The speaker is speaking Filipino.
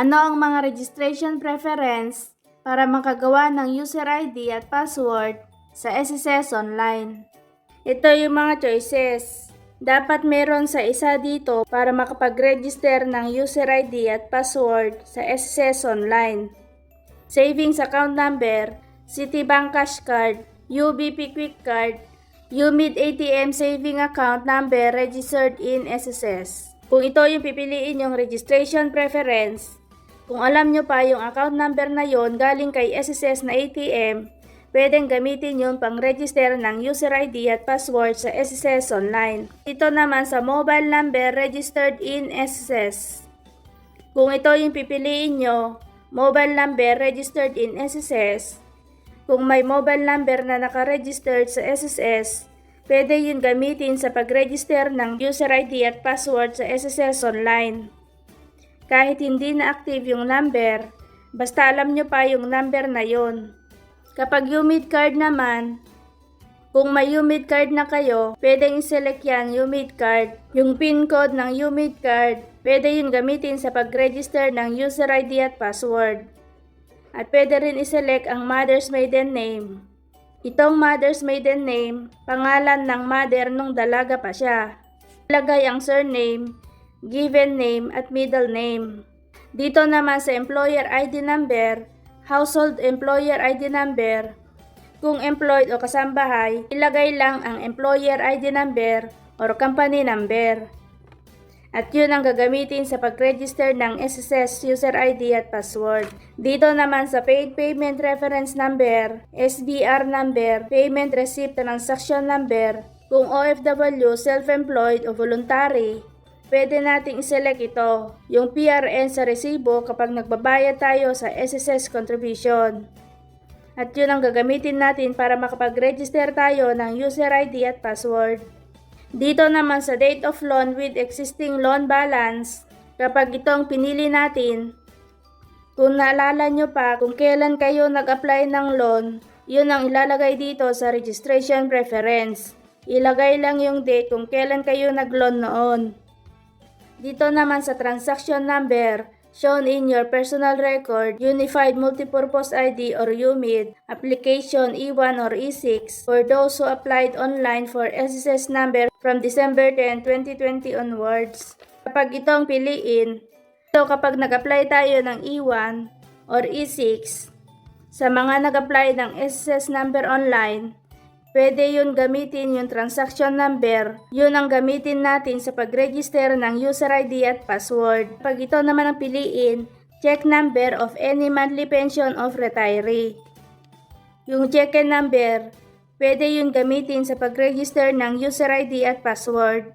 Ano ang mga registration preference para makagawa ng user ID at password sa SSS Online? Ito yung mga choices. Dapat meron sa isa dito para makapag-register ng user ID at password sa SSS Online. Savings account number, Citibank Cash Card, UBP Quick Card, UMID ATM Saving Account Number registered in SSS. Kung ito yung pipiliin yung registration preference, kung alam nyo pa yung account number na yon galing kay SSS na ATM, pwedeng gamitin yun pang register ng user ID at password sa SSS Online. Ito naman sa mobile number registered in SSS. Kung ito yung pipiliin nyo, mobile number registered in SSS, kung may mobile number na nakaregistered sa SSS, pwede yun gamitin sa pag-register ng user ID at password sa SSS Online. Kahit hindi na active yung number, basta alam nyo pa yung number na yon. Kapag UMID card naman, kung may UMID card na kayo, pwedeng i-select yan UMID card. Yung PIN code ng UMID card, pwede yun gamitin sa pag-register ng user ID at password. At pwede rin i-select ang mother's maiden name. Itong mother's maiden name, pangalan ng mother nung dalaga pa siya. Ilagay ang surname, given name at middle name. Dito naman sa employer ID number, household employer ID number. Kung employed o kasambahay, ilagay lang ang employer ID number or company number. At yun ang gagamitin sa pag-register ng SSS user ID at password. Dito naman sa paid payment reference number, SBR number, payment receipt transaction number, kung OFW, self-employed o voluntary, pwede nating i-select ito, yung PRN sa resibo kapag nagbabayad tayo sa SSS contribution. At yun ang gagamitin natin para makapag-register tayo ng user ID at password. Dito naman sa date of loan with existing loan balance, kapag itong pinili natin, kung naalala nyo pa kung kailan kayo nag-apply ng loan, yun ang ilalagay dito sa registration preference. Ilagay lang yung date kung kailan kayo nag-loan noon. Dito naman sa transaction number, shown in your personal record, Unified Multipurpose ID or UMID, application E1 or E6 for those who applied online for SSS number from December 10, 2020 onwards. Kapag itong piliin, kapag nag-apply tayo ng E1 or E6, sa mga nag-apply ng SSS number online, pwede yun gamitin yung transaction number. Yun ang gamitin natin sa pag-register ng user ID at password. Pag ito naman ang piliin, check number of any monthly pension of retiree. Yung check number, pwede yun gamitin sa pag-register ng user ID at password.